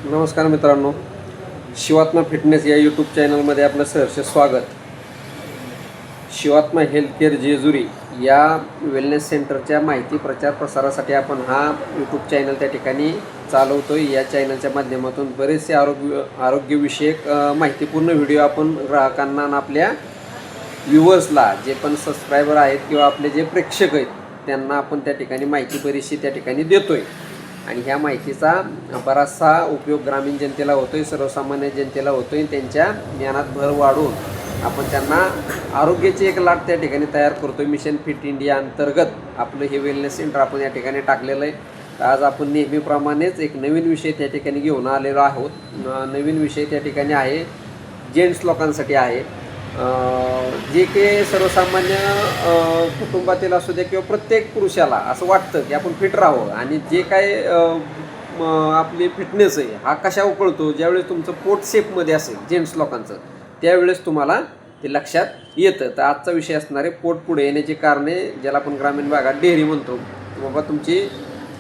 नमस्कार मित्रांनो, शिवात्मा फिटनेस या यूट्यूब चॅनलमध्ये आपलं सहर्ष स्वागत. शिवात्मा हेल्थ केअर जेजुरी या वेलनेस सेंटरच्या माहिती प्रचार प्रसारासाठी आपण हा यूट्यूब चॅनल त्या ठिकाणी चालवतो आहे. या चॅनलच्या माध्यमातून बरेचसे आरोग्यविषयक माहितीपूर्ण व्हिडिओ आपण ग्राहकांना आणि आपल्या व्ह्युअर्सला, जे पण सबस्क्रायबर आहेत किंवा आपले जे प्रेक्षक आहेत त्यांना आपण त्या ठिकाणी माहिती बरीचशी त्या ठिकाणी देतो आहे. आणि ह्या माहितीचा बराचसा उपयोग ग्रामीण जनतेला होतो आहे, सर्वसामान्य जनतेला होतो आहे. त्यांच्या ज्ञानात भर वाढून आपण त्यांना आरोग्याची एक लाट त्या ठिकाणी तयार करतो आहे. मिशन फिट इंडिया अंतर्गत आपलं हे वेलनेस सेंटर आपण या ठिकाणी टाकलेलं आहे. तर आज आपण नेहमीप्रमाणेच एक नवीन विषय त्या ठिकाणी घेऊन आलेलो आहोत. नवीन विषय त्या ठिकाणी आहे, जेंट्स लोकांसाठी आहे. जे काही सर्वसामान्य कुटुंबातील असू द्या किंवा प्रत्येक पुरुषाला असं वाटतं की आपण फिट राहावं, आणि जे काय आपली फिटनेस आहे हा कशा उकळतो, ज्यावेळेस तुमचं पोट शेपमध्ये असेल जेंट्स लोकांचं, त्यावेळेस तुम्हाला ते लक्षात येतं. तर आजचा विषय असणार आहे पोट पुढे येण्याची कारणे, ज्याला आपण ग्रामीण भागात डेअरी म्हणतो. बाबा तुमची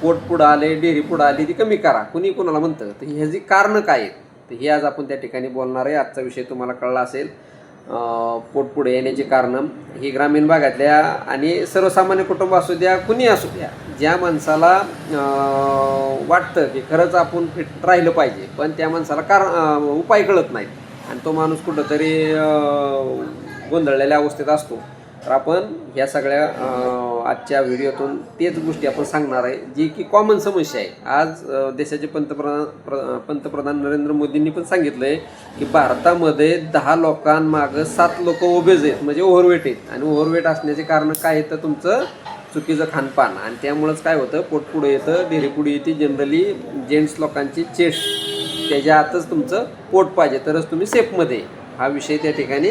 पोट पुढं आले, डेअरी पुढं आली, ती कमी करा, कुणी कोणाला म्हणतं. तर ह्याची कारणं काय आहेत, तर हे आज आपण त्या ठिकाणी बोलणार आहे. आजचा विषय तुम्हाला कळला असेल, पोट पुढे येण्याची कारणं. ही ग्रामीण भागातल्या आणि सर्वसामान्य कुटुंब असू द्या, कुणी असू द्या, ज्या माणसाला वाटतं की खरंच आपण फिट राहिलं पाहिजे, पण त्या माणसाला उपाय कळत नाहीत आणि तो माणूस कुठंतरी गोंधळलेल्या अवस्थेत असतो. तर आपण ह्या सगळ्या आजच्या व्हिडिओतून तेच गोष्टी आपण सांगणार आहे, जी की कॉमन समस्या आहे. आज देशाचे पंतप्रधान नरेंद्र मोदींनी पण सांगितलं आहे की भारतामध्ये 10 लोकांमागं 7 लोक ओबेज आहेत, म्हणजे ओव्हरवेट आहेत. आणि ओव्हरवेट असण्याचे कारण काय आहे, तर तुमचं चुकीचं खानपान. आणि त्यामुळंच काय होतं, पोट पुढे येतं, डेअरी पुढे येते. जनरली जेंट्स लोकांची चेस्ट, त्याच्या आतच तुमचं पोट पाहिजे, तरच तुम्ही सेफमध्ये. हा विषय त्या ठिकाणी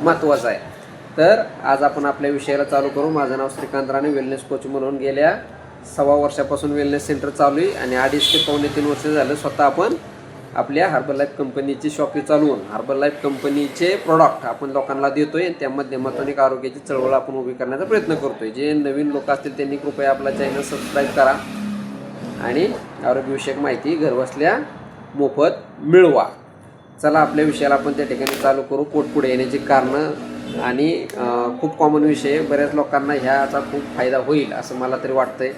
महत्त्वाचा आहे. तर आज आपण आपल्या विषयाला चालू करू. माझं नाव श्रीकांत राणे, वेलनेस कोच म्हणून गेल्या 6 वर्षापासून वेलनेस सेंटर चालू आहे. आणि 2.5 ते पावणे 3 वर्ष झालं स्वतः आपण आपल्या हर्बल लाईफ कंपनीची शॉपी चालवून हर्बल लाईफ कंपनीचे प्रोडक्ट आपण लोकांना देतो आहे. आणि त्या माध्यमातून एक आरोग्याची चळवळ आपण उभी करण्याचा प्रयत्न करतो आहे. जे नवीन लोक असतील त्यांनी कृपया आपला चॅनल सबस्क्राईब करा आणि आरोग्यविषयक माहिती घरबसल्या मोफत मिळवा. चला आपल्या विषयाला आपण त्या ठिकाणी चालू करू. पोट पुढे येण्याची कारणं. आणि खूप कॉमन विषय, बऱ्याच लोकांना ह्याचा खूप फायदा होईल असं मला तरी वाटतं आहे.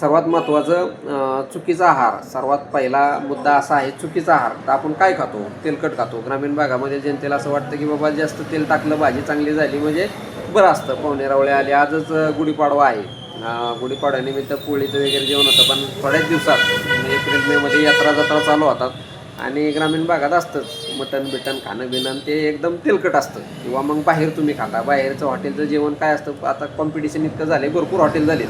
सर्वात महत्त्वाचं चुकीचा आहार. सर्वात पहिला मुद्दा असा आहे चुकीचा आहार. तर आपण काय खातो, तेलकट खातो. ग्रामीण भागामध्ये जनतेला असं वाटतं की बाबा जास्त तेल टाकलं, भाजी चांगली झाली म्हणजे बरं असतं. पाहुणे-रावळे आले. आजच गुढीपाडवा आहे. गुढीपाडव्यानिमित्त पोळीचं वगैरे जेवण होतं, पण थोड्याच दिवसात एप्रिल मेमध्ये यात्रा जत्रा चालू होतात. आणि ग्रामीण भागात असतंच मटण बिटन खाणं बिणं, ते एकदम तेलकट असतं. किंवा मग बाहेर तुम्ही खाता, बाहेरचं हॉटेलचं जेवण काय असतं, आता कॉम्पिटिशन इतकं झालं आहे, भरपूर हॉटेल झाले.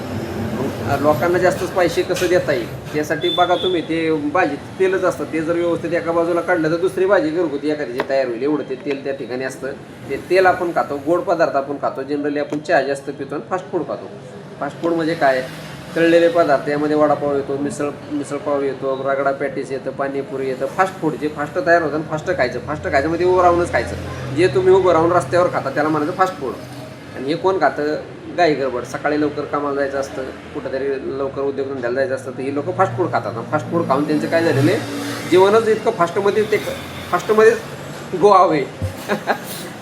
मग लोकांना जास्त स्पायसी कसं देता येईल त्यासाठी बघा तुम्ही, ते भाजी तेलच असतं. ते जर व्यवस्थित एका बाजूला काढलं तर दुसरी भाजी घरगुती एखाद्याची तयार होईल, एवढं ते तेल त्या ठिकाणी असतं. ते तेल आपण खातो. गोड पदार्थ आपण खातो. जनरली आपण चहा जास्त पितो आणि फास्ट फूड खातो. फास्ट फूड म्हणजे काय, तळलेले पदार्थ. यामध्ये वडापाव येतो, मिसळपाव येतो, रगडा पॅटीस येतं, पाणीपुरी येतं. फास्ट फूड जे फास्ट तयार होतं आणि फास्ट खायचं मध्ये उभं राहूनच खायचं. जे तुम्ही उभं राहून रस्त्यावर खाता त्याला म्हणायचं फास्ट फूड. आणि हे कोण खातं, गाई गडबड. सकाळी लवकर कामाला जायचं असतं, कुठंतरी लवकर उद्योगधंद्याला जायचं असतं, तर ही लोक फास्ट फूड खातात. फास्ट फूड खाऊन त्यांचं काय झालेलं आहे, जीवनच इतकं फास्टमध्ये गो अवे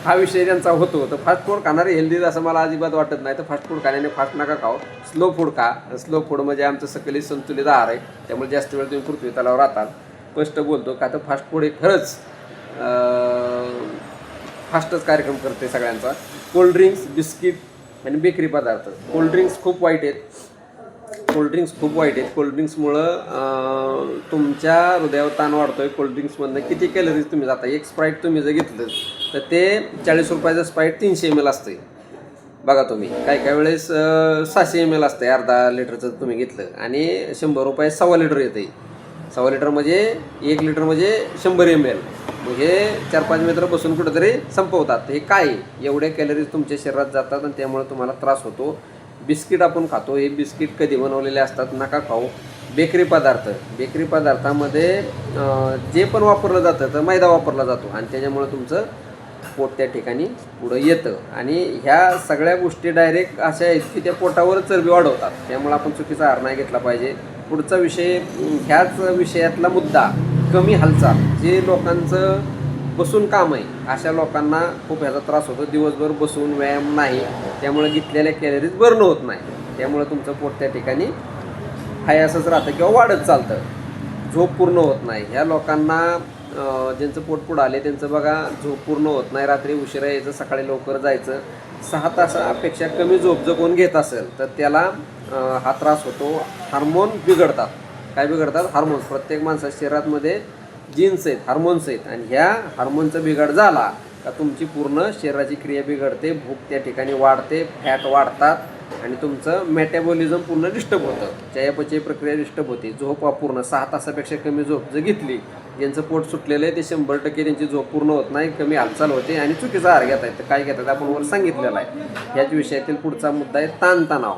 हा विषय त्यांचा होतो. तर फास्ट फूड खाणारे हेल्दी असं मला अजिबात वाटत नाही. तर फास्ट फूड खाण्याने फास्ट नका खाऊ, स्लो फूड खा. स्लो फूड म्हणजे आमचं सकलित संतुलित आहार आहे, त्यामुळे जास्त वेळ तुम्ही पृथ्वी तलावर राहतात. स्पष्ट बोलतो का, तर फास्ट फूड हे खरंच फास्टच कार्यक्रम करते सगळ्यांचा. कोल्ड्रिंक्स, बिस्किट आणि बेकरी पदार्थ. कोल्ड्रिंक्स खूप वाईट आहेत. कोल्ड्रिंक्समुळं तुमच्या हृदयावर ताण वाढतो आहे. कोल्ड्रिंक्समधनं किती कॅलरीज तुम्ही जाता. एक स्प्राईट तुम्ही जर घेतलं तर ते 40 रुपयाचं स्प्राईट 300 ml असते. बघा तुम्ही, काही वेळेस 600 ml असते. अर्धा लिटरचं तुम्ही घेतलं आणि 100 रुपये 1.25 लिटर येते. 1.25 लिटर म्हणजे 1 लिटर म्हणजे 100 ml. म्हणजे 4-5 मित्र बसून कुठंतरी संपवतात. हे काय, एवढे कॅलरीज तुमच्या शरीरात जातात आणि त्यामुळे तुम्हाला त्रास होतो. बिस्किट आपण खातो, हे बिस्किट कधी बनवलेले असतात, नका खाऊ. बेकरी पदार्थामध्ये जे पण वापरलं जातं तर मैदा वापरला जातो आणि त्याच्यामुळं तुमचं पोट त्या ठिकाणी पुढं येतं. आणि ह्या सगळ्या गोष्टी डायरेक्ट अशा आहेत की त्या पोटावर चरबी वाढवतात. त्यामुळे आपण चुकीचा आहार नाही घेतला पाहिजे. पुढचा विषय, ह्याच विषयातला मुद्दा कमी हालचाल, जे लोकांचं बसून काम आहे अशा लोकांना खूप ह्याचा त्रास होतो. दिवसभर बसून व्यायाम नाही, त्यामुळे घेतलेल्या कॅलरीज बर्न होत नाही, त्यामुळे तुमचं पोट त्या ठिकाणी हाय असंच राहतं किंवा वाढत चालतं. झोप पूर्ण होत नाही ह्या लोकांना, ज्यांचं पोट पुढं आले त्यांचं बघा झोप पूर्ण होत नाही. रात्री उशिरा यायचं, सकाळी लवकर जायचं. 6 तासापेक्षा कमी झोप जर कोण घेत असेल तर त्याला हा त्रास होतो. हार्मोन बिघडतात. काय बिघडतात? हार्मोन्स. प्रत्येक माणसाच्या शरीरामध्ये जीन्स आहेत, हार्मोन्स आहेत, आणि ह्या हार्मोनचा बिघाड झाला का तुमची पूर्ण शरीराची क्रिया बिघडते, भूक त्या ठिकाणी वाढते, फॅट वाढतात आणि तुमचं मेटाबॉलिझम पूर्ण डिस्टर्ब होतं, चयापचय प्रक्रिया डिस्टर्ब होते. झोप अपूर्ण, 6 तासापेक्षा कमी झोप जर घेतली, ज्यांचं पोट सुटलेलं आहे ते 100% त्यांची झोप पूर्ण होत नाही, कमी हालचाल होते आणि चुकीचा आहार घेत आहेत. तर काय घेतात आपण वर सांगितलेलं आहे. ह्याच विषयातील पुढचा मुद्दा आहे ताणतणाव.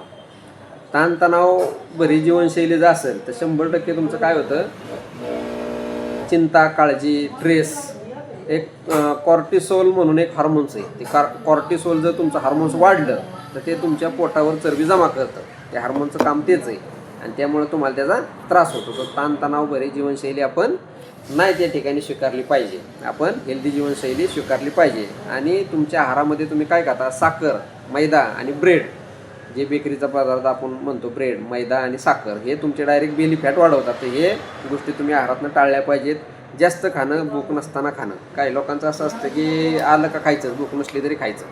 ताणतणाव बरी जीवनशैली जर असेल तर 100% तुमचं काय होतं, चिंता, काळजी, स्ट्रेस, एक कॉर्टिसोल म्हणून एक हार्मोन्स आहे. ते कॉर्टिसोल जर तुमचं हार्मोन्स वाढलं तर ते तुमच्या पोटावर चरबी जमा करतं. त्या हार्मोनचं काम तेच आहे आणि त्यामुळे तुम्हाला त्याचा त्रास होतो. तर ताणतणाव बरी जीवनशैली आपण नाही त्या ठिकाणी स्वीकारली पाहिजे. आपण हेल्दी जीवनशैली स्वीकारली पाहिजे. आणि तुमच्या आहारामध्ये तुम्ही काय खाता? साखर, मैदा आणि ब्रेड, जे बेकरीचा पदार्थ आपण म्हणतो ब्रेड, मैदा आणि साखर, हे तुमचे डायरेक्ट बेली फॅट वाढवतात. तर हे गोष्टी तुम्ही आहारातनं टाळल्या पाहिजेत. जास्त खाणं, भूक नसताना खाणं. काही लोकांचं असं असतं की आलं का खायचं, भूक नसली तरी खायचं,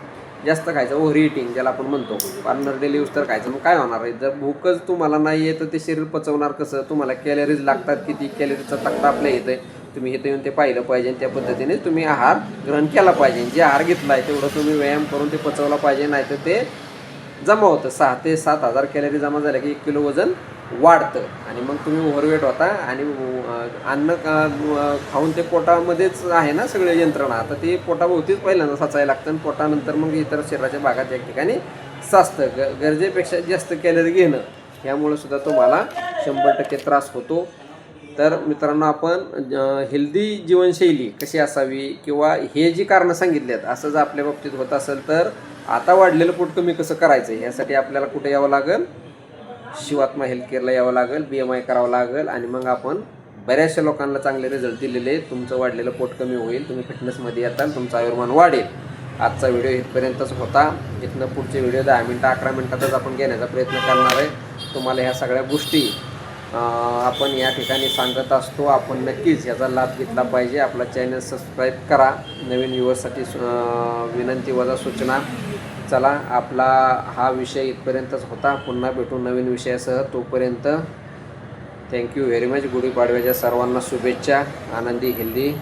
जास्त खायचं, ओव्हर इटिंग ज्याला आपण म्हणतो, पार्टनर डेली यूज तर खायचं. मग काय होणार आहे? जर भूकच तुम्हाला नाही आहे तर ते शरीर पचवणार कसं? तुम्हाला कॅलरीज लागतात किती, कॅलरीचा तक्ता आपल्या येतं आहे, तुम्ही इथं येऊन ते पाहिलं पाहिजे. त्या पद्धतीने तुम्ही आहार ग्रहण केला पाहिजे. जे आहार घेतला आहे तेवढं तुम्ही व्यायाम करून ते पचवला पाहिजे, नाही तर ते जमा होतं. 6 ते 7 हजार कॅलरी जमा झाल्या की 1 किलो वजन वाढतं आणि मग तुम्ही ओव्हरवेट होता. आणि अन्न खाऊन ते पोटामध्येच आहे ना सगळे यंत्रणा, आता ते पोटाभोवतीच पहिल्यांदा साचायला लागतं आणि पोटानंतर मग इतर शरीराच्या भागात एक ठिकाणी साचतं. गरजेपेक्षा जास्त कॅलरी घेणं ह्यामुळे सुद्धा तुम्हाला 100% त्रास होतो. तर मित्रांनो, आपण हेल्दी जीवनशैली कशी असावी किंवा हे जी कारणं सांगितली आहेत असं जर आपल्या बाबतीत होत असेल तर आता वाढलेलं पोट कमी कसं करायचं यासाठी आपल्याला कुठे यावं लागेल? शिवात्मा हेल्थकेअरला यावं लागेल, BMI करावं लागेल आणि मग आपण बऱ्याचशा लोकांना चांगले रिझल्ट दिलेले आहेत. तुमचं वाढलेलं पोट कमी होईल, तुम्ही फिटनेसमध्ये येताल, तुमचं आयुर्मान वाढेल. आजचा व्हिडिओ इथपर्यंतच होता. इथनं पुढचे व्हिडिओ 10 मिनटं 11 मिनटातच आपण घेण्याचा प्रयत्न करणार आहे. तुम्हाला ह्या सगळ्या गोष्टी आपण या ठिकाणी सांगत असतो. आपण नक्कीच याचा लाभ घेतला पाहिजे. आपला चॅनल सबस्क्राईब करा. नवीन व्ह्यूअर्ससाठी विनंती वजा सूचना. चला, आपला हा विषय इथपर्यंतच होता. पुन्हा भेटू नवीन विषयासह. तोपर्यंत थँक्यू व्हेरी मच. गुढीपाडव्याच्या सर्वांना शुभेच्छा. आनंदी हेल्दी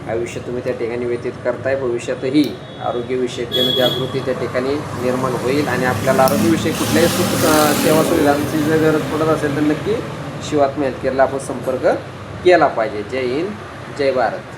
आयुष्य तुम्ही त्या ठिकाणी व्यतीत करताय. भविष्यातही आरोग्यविषयक जनजागृती त्या ठिकाणी निर्माण होईल आणि आपल्याला आरोग्यविषयक कुठल्याही सेवा सुविधांची जर गरज पडत असेल तर नक्की शिवात्मा हेल्थकेअरला आपण संपर्क केला पाहिजे. जय हिंद, जय भारत.